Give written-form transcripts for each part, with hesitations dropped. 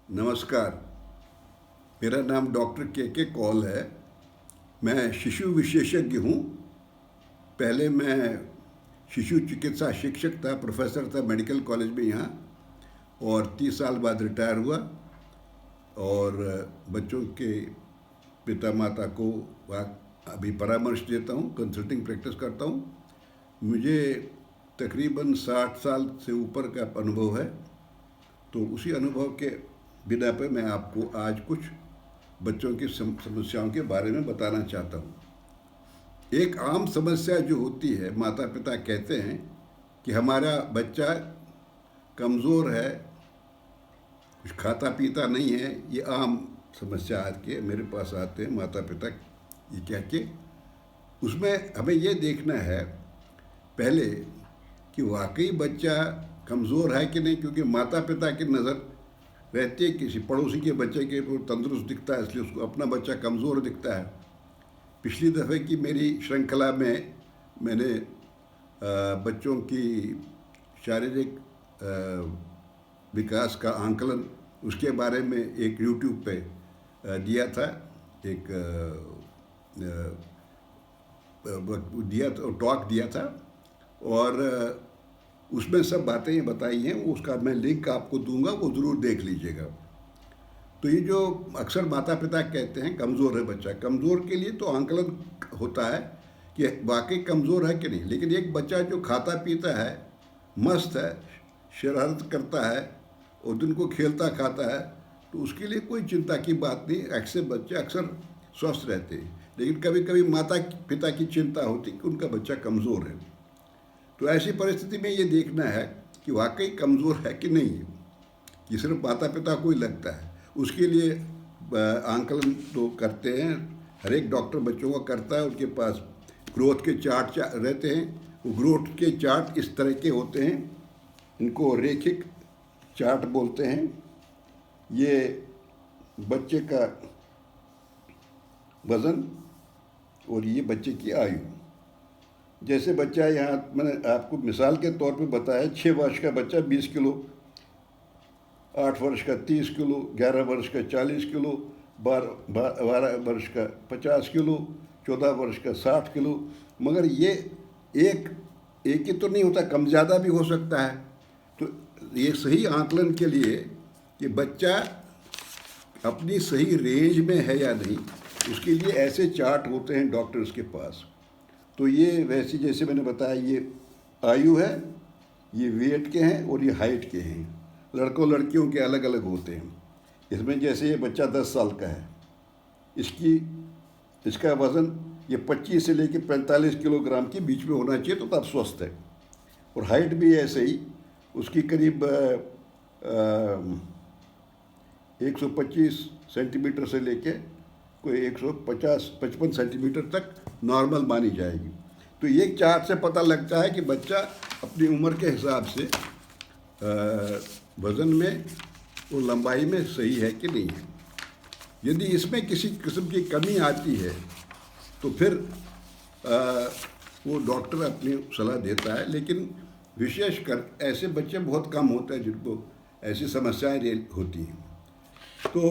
नमस्कार। मेरा नाम डॉक्टर के कौल है। मैं शिशु विशेषज्ञ हूँ। पहले मैं शिशु चिकित्सा शिक्षक था, प्रोफेसर था मेडिकल कॉलेज में यहाँ, और 30 साल बाद रिटायर हुआ और बच्चों के पिता माता को अभी परामर्श देता हूँ, कंसल्टिंग प्रैक्टिस करता हूँ। मुझे तकरीबन 60 साल से ऊपर का अनुभव है। तो उसी अनुभव के बिना पे मैं आपको आज कुछ बच्चों की समस्याओं के बारे में बताना चाहता हूँ। एक आम समस्या जो होती है, माता पिता कहते हैं कि हमारा बच्चा कमज़ोर है, कुछ खाता पीता नहीं है। ये आम समस्या आज के मेरे पास आते हैं माता पिता ये कह के। उसमें हमें ये देखना है पहले कि वाकई बच्चा कमज़ोर है कि नहीं, क्योंकि माता पिता की नज़र रहती है किसी पड़ोसी के बच्चे के वो तंदुरुस्त दिखता है, इसलिए उसको अपना बच्चा कमज़ोर दिखता है। पिछली दफ़े की मेरी श्रृंखला में मैंने बच्चों की शारीरिक विकास का आंकलन उसके बारे में एक यूट्यूब पे दिया था, एक टॉक दिया था, और उसमें सब बातें बताई हैं। उसका मैं लिंक आपको दूंगा, वो ज़रूर देख लीजिएगा। तो ये जो अक्सर माता पिता कहते हैं कमज़ोर है बच्चा, कमज़ोर के लिए तो आंकलन होता है कि वाकई कमज़ोर है कि नहीं। लेकिन एक बच्चा जो खाता पीता है, मस्त है, शरारत करता है और दिन को खेलता खाता है, तो उसके लिए कोई चिंता की बात नहीं। ऐसे बच्चे अक्सर स्वस्थ रहते हैं। लेकिन कभी कभी माता पिता की चिंता होती कि उनका बच्चा कमज़ोर है। तो ऐसी परिस्थिति में ये देखना है कि वाकई कमज़ोर है कि नहीं है, कि सिर्फ माता पिता को ही लगता है। उसके लिए आंकलन तो करते हैं, हर एक डॉक्टर बच्चों का करता है। उनके पास ग्रोथ के चार्ट रहते हैं। वो ग्रोथ के चार्ट इस तरह के होते हैं, इनको रेखिक चार्ट बोलते हैं। ये बच्चे का वज़न और ये बच्चे की आयु। जैसे बच्चा यहाँ मैंने आपको मिसाल के तौर पे बताया, 6 वर्ष का बच्चा 20 किलो, 8 वर्ष का 30 किलो, 11 वर्ष का 40 किलो, 12 वर्ष का 50 किलो, 14 वर्ष का 60 किलो। मगर ये एक ही तो नहीं होता, कम ज़्यादा भी हो सकता है। तो ये सही आंकलन के लिए कि बच्चा अपनी सही रेंज में है या नहीं, उसके लिए ऐसे चार्ट होते हैं डॉक्टर्स के पास। तो ये वैसे जैसे मैंने बताया, ये आयु है, ये वेट के हैं और ये हाइट के हैं। लड़कों लड़कियों के अलग अलग होते हैं। इसमें जैसे ये बच्चा 10 साल का है, इसका वज़न ये 25 से लेकर 45 किलोग्राम के बीच में होना चाहिए, तो तब स्वस्थ है। और हाइट भी ऐसे ही, उसकी करीब 125 सेंटीमीटर से लेके कोई 155 सेंटीमीटर तक नॉर्मल मानी जाएगी। तो ये चार्ट से पता लगता है कि बच्चा अपनी उम्र के हिसाब से वज़न में और लंबाई में सही है कि नहीं है। यदि इसमें किसी किस्म की कमी आती है तो फिर वो डॉक्टर अपनी सलाह देता है। लेकिन विशेषकर ऐसे बच्चे बहुत कम होते हैं जिनको ऐसी समस्याएं होती हैं। तो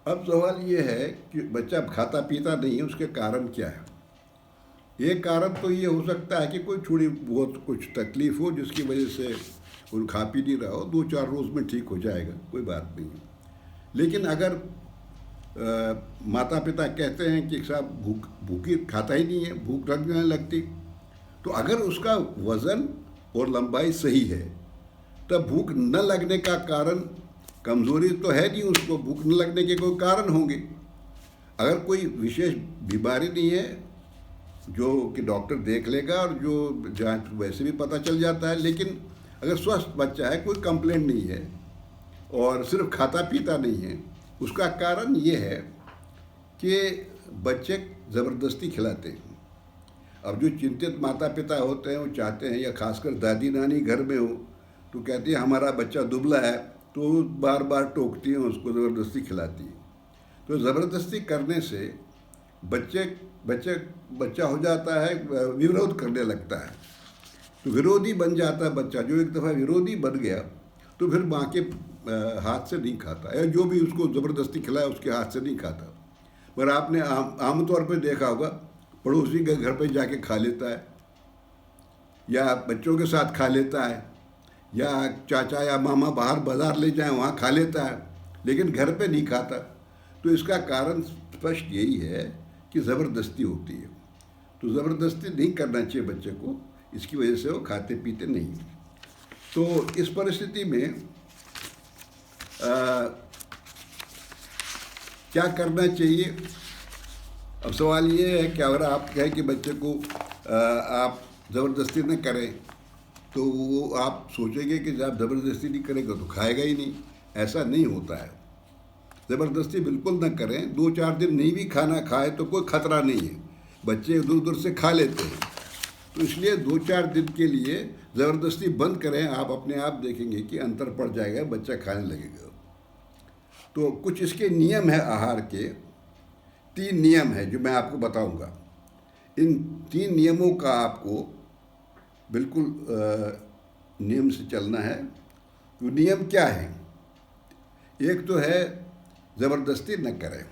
अब सवाल ये है कि बच्चा खाता पीता नहीं है, उसके कारण क्या है। एक कारण तो ये हो सकता है कि कोई थोड़ी बहुत कुछ तकलीफ़ हो जिसकी वजह से वो खा पी नहीं रहा हो, 2-4 रोज़ में ठीक हो जाएगा, कोई बात नहीं है। लेकिन अगर माता पिता कहते हैं कि साहब भूखी खाता ही नहीं है, भूख लगने लगती, तो अगर उसका वज़न और लंबाई सही है तब भूख न लगने का कारण कमज़ोरी तो है नहीं, उसको भूख न लगने के कोई कारण होंगे। अगर कोई विशेष बीमारी नहीं है जो कि डॉक्टर देख लेगा और जो जांच वैसे भी पता चल जाता है। लेकिन अगर स्वस्थ बच्चा है, कोई कंप्लेंट नहीं है और सिर्फ खाता पीता नहीं है, उसका कारण ये है कि बच्चे ज़बरदस्ती खिलाते हैं। अब जो चिंतित माता पिता होते हैं वो चाहते हैं, या खासकर दादी नानी घर में हो तो कहती है हमारा बच्चा दुबला है, तो बार बार टोकती हैं उसको, ज़बरदस्ती खिलाती है। तो ज़बरदस्ती करने से बच्चा हो जाता है, विरोध करने लगता है। तो विरोधी बन जाता है बच्चा। जो एक दफ़ा विरोधी बन गया तो फिर माँ के हाथ से नहीं खाता, या जो भी उसको ज़बरदस्ती खिलाए उसके हाथ से नहीं खाता। पर आपने आमतौर पर देखा होगा, पड़ोसी के घर पे जाके खा लेता है, या बच्चों के साथ खा लेता है, या चाचा या मामा बाहर बाज़ार ले जाएं वहाँ खा लेता है, लेकिन घर पे नहीं खाता। तो इसका कारण स्पष्ट यही है कि ज़बरदस्ती होती है। तो ज़बरदस्ती नहीं करना चाहिए बच्चे को, इसकी वजह से वो खाते पीते नहीं। तो इस परिस्थिति में क्या करना चाहिए? अब सवाल ये है कि अगर आप कहें कि बच्चे को आप ज़बरदस्ती न करें, तो वो आप सोचेंगे कि जब ज़बरदस्ती नहीं करेगा तो खाएगा ही नहीं। ऐसा नहीं होता है। ज़बरदस्ती बिल्कुल न करें। 2-4 दिन नहीं भी खाना खाए तो कोई ख़तरा नहीं है, बच्चे इधर उधर से खा लेते हैं। तो इसलिए 2-4 दिन के लिए ज़बरदस्ती बंद करें। आप अपने आप देखेंगे कि अंतर पड़ जाएगा, बच्चा खाने लगेगा। तो कुछ इसके नियम है आहार के, 3 नियम है जो मैं आपको बताऊंगा। इन 3 नियमों का आपको बिल्कुल नियम से चलना है। तो नियम क्या है? एक तो है ज़बरदस्ती न करें।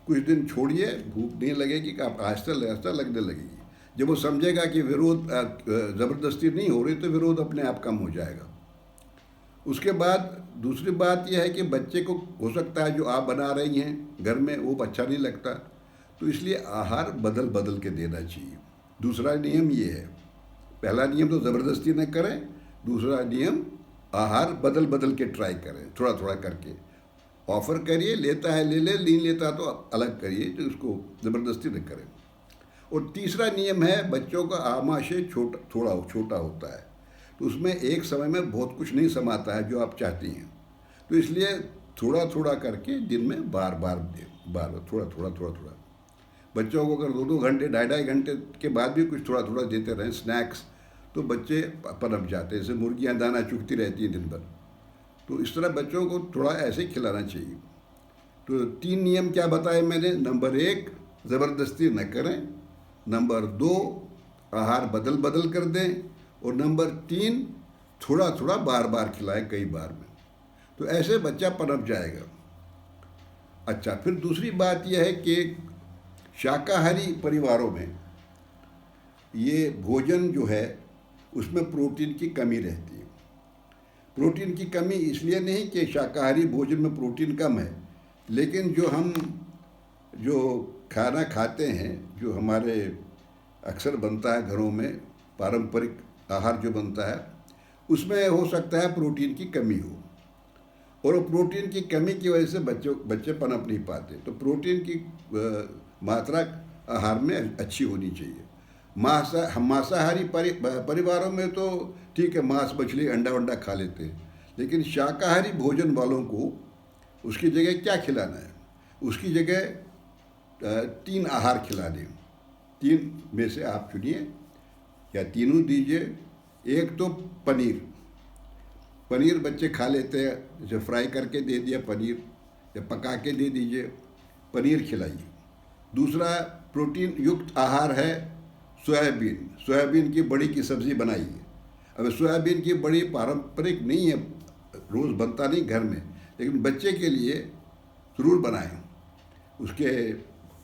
कुछ दिन छोड़िए, भूख नहीं लगेगी कि आप आहिस्ता आहिस्ता लगने लगेगी। जब वो समझेगा कि विरोध ज़बरदस्ती नहीं हो रही, तो विरोध अपने आप कम हो जाएगा। उसके बाद दूसरी बात यह है कि बच्चे को हो सकता है जो आप बना रही हैं घर में वो अच्छा नहीं लगता, तो इसलिए आहार बदल बदल के देना चाहिए। दूसरा नियम ये है। पहला नियम तो ज़बरदस्ती न करें, दूसरा नियम आहार बदल बदल के ट्राई करें, थोड़ा थोड़ा करके ऑफ़र करिए, लेता है ले ले, नहीं लेता तो अलग करिए, तो उसको ज़बरदस्ती न करें। और तीसरा नियम है, बच्चों का आमाशय थोड़ा छोटा होता है, तो उसमें एक समय में बहुत कुछ नहीं समाता है जो आप चाहती हैं। तो इसलिए थोड़ा थोड़ा करके दिन में बार बार थोड़ा। बच्चों को अगर 2-2 घंटे 2.5 घंटे के बाद भी कुछ थोड़ा थोड़ा देते रहें स्नैक्स, तो बच्चे पनप जाते हैं। जैसे मुर्गियाँ दाना चुगती रहती हैं दिन भर, तो इस तरह बच्चों को थोड़ा ऐसे ही खिलाना चाहिए। तो 3 नियम क्या बताए मैंने? नंबर 1, ज़बरदस्ती न करें। नंबर 2, आहार बदल बदल कर दें। और नंबर 3, थोड़ा थोड़ा बार बार खिलाएं, कई बार में। तो ऐसे बच्चा पनप जाएगा। अच्छा, फिर दूसरी बात यह है कि शाकाहारी परिवारों में ये भोजन जो है उसमें प्रोटीन की कमी रहती है। प्रोटीन की कमी इसलिए नहीं कि शाकाहारी भोजन में प्रोटीन कम है, लेकिन जो खाना खाते हैं, जो हमारे अक्सर बनता है घरों में, पारंपरिक आहार जो बनता है, उसमें हो सकता है प्रोटीन की कमी हो, और वो प्रोटीन की कमी की वजह से बच्चे पनप नहीं पाते। तो प्रोटीन की मात्रा आहार में अच्छी होनी चाहिए। मांसाहारी परिवारों में तो ठीक है, मांस मछली अंडा वंडा खा लेते हैं, लेकिन शाकाहारी भोजन वालों को उसकी जगह क्या खिलाना है? उसकी जगह 3 आहार खिला दें। 3 में से आप चुनिए, या तीनों दीजिए। एक तो पनीर बच्चे खा लेते हैं, जैसे फ्राई करके दे दिया पनीर, या पका के दे दीजिए, पनीर खिलाइए। दूसरा प्रोटीन युक्त आहार है सोयाबीन की बड़ी की सब्ज़ी बनाइए। अब सोयाबीन की बड़ी पारंपरिक नहीं है, रोज़ बनता नहीं घर में, लेकिन बच्चे के लिए ज़रूर बनाएं। उसके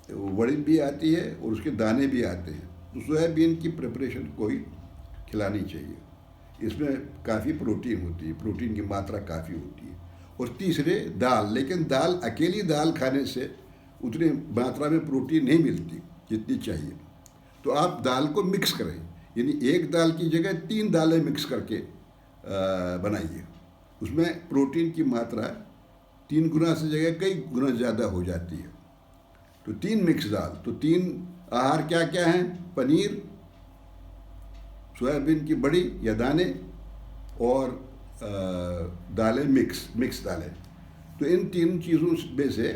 बड़ी भी आती है और उसके दाने भी आते हैं। तो सोयाबीन की प्रिपरेशन को ही खिलानी चाहिए। इसमें काफ़ी प्रोटीन होती है, प्रोटीन की मात्रा काफ़ी होती है। और तीसरे दाल, लेकिन दाल अकेली दाल खाने से उतनी मात्रा में प्रोटीन नहीं मिलती जितनी चाहिए। तो आप दाल को मिक्स करें, यानी एक दाल की जगह 3 दालें मिक्स करके बनाइए। उसमें प्रोटीन की मात्रा 3 गुना से जगह कई गुना ज़्यादा हो जाती है। तो 3 मिक्स दाल। तो 3 आहार क्या क्या हैं? पनीर, सोयाबीन की बड़ी या दाने, और दालें मिक्स दालें। तो इन 3 चीज़ों में से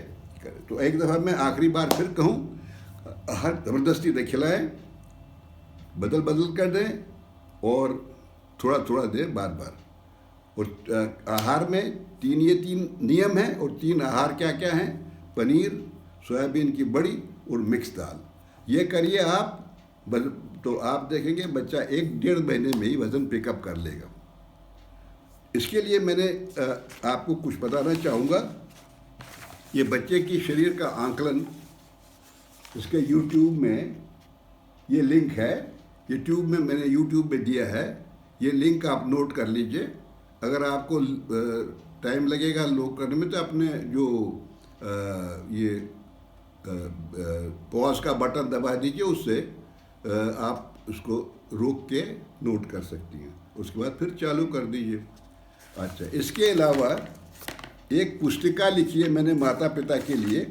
करें। तो एक दफ़ा मैं आखिरी बार फिर कहूँ, आहार ज़बरदस्ती न खिलाएं, बदल बदल कर दें, और थोड़ा थोड़ा दें बार बार। और आहार में 3 नियम हैं, और 3 आहार क्या क्या हैं? पनीर, सोयाबीन की बड़ी और मिक्स दाल। ये करिए आप, तो आप देखेंगे बच्चा 1-1.5 महीने में ही वज़न पिकअप कर लेगा। इसके लिए मैंने आपको कुछ बताना चाहूँगा। ये बच्चे की शरीर का आंकलन, इसके यूट्यूब में ये लिंक है, ये ट्यूब में मैंने यूट्यूब में दिया है, ये लिंक आप नोट कर लीजिए। अगर आपको टाइम लगेगा लोड करने में तो अपने जो ये पॉज का बटन दबा दीजिए, उससे आप उसको रोक के नोट कर सकती हैं, उसके बाद फिर चालू कर दीजिए। अच्छा, इसके अलावा एक पुस्तिका लिखी है मैंने माता पिता के लिए,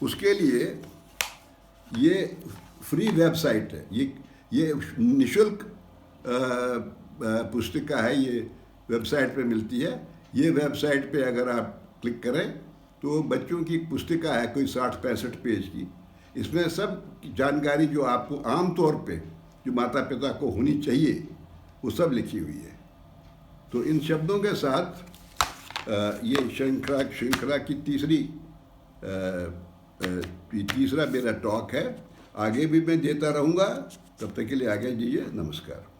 उसके लिए ये फ्री वेबसाइट है, ये निःशुल्क पुस्तिका है, ये वेबसाइट पे मिलती है। ये वेबसाइट पे अगर आप क्लिक करें तो बच्चों की पुस्तिका है, कोई 60-65 पेज की। इसमें सब जानकारी जो आपको आम तौर पे जो माता पिता को होनी चाहिए वो सब लिखी हुई है। तो इन शब्दों के साथ ये श्रृंखला की तीसरा मेरा टॉक है। आगे भी मैं देता रहूँगा, तब तक के लिए आगे दीजिए, नमस्कार।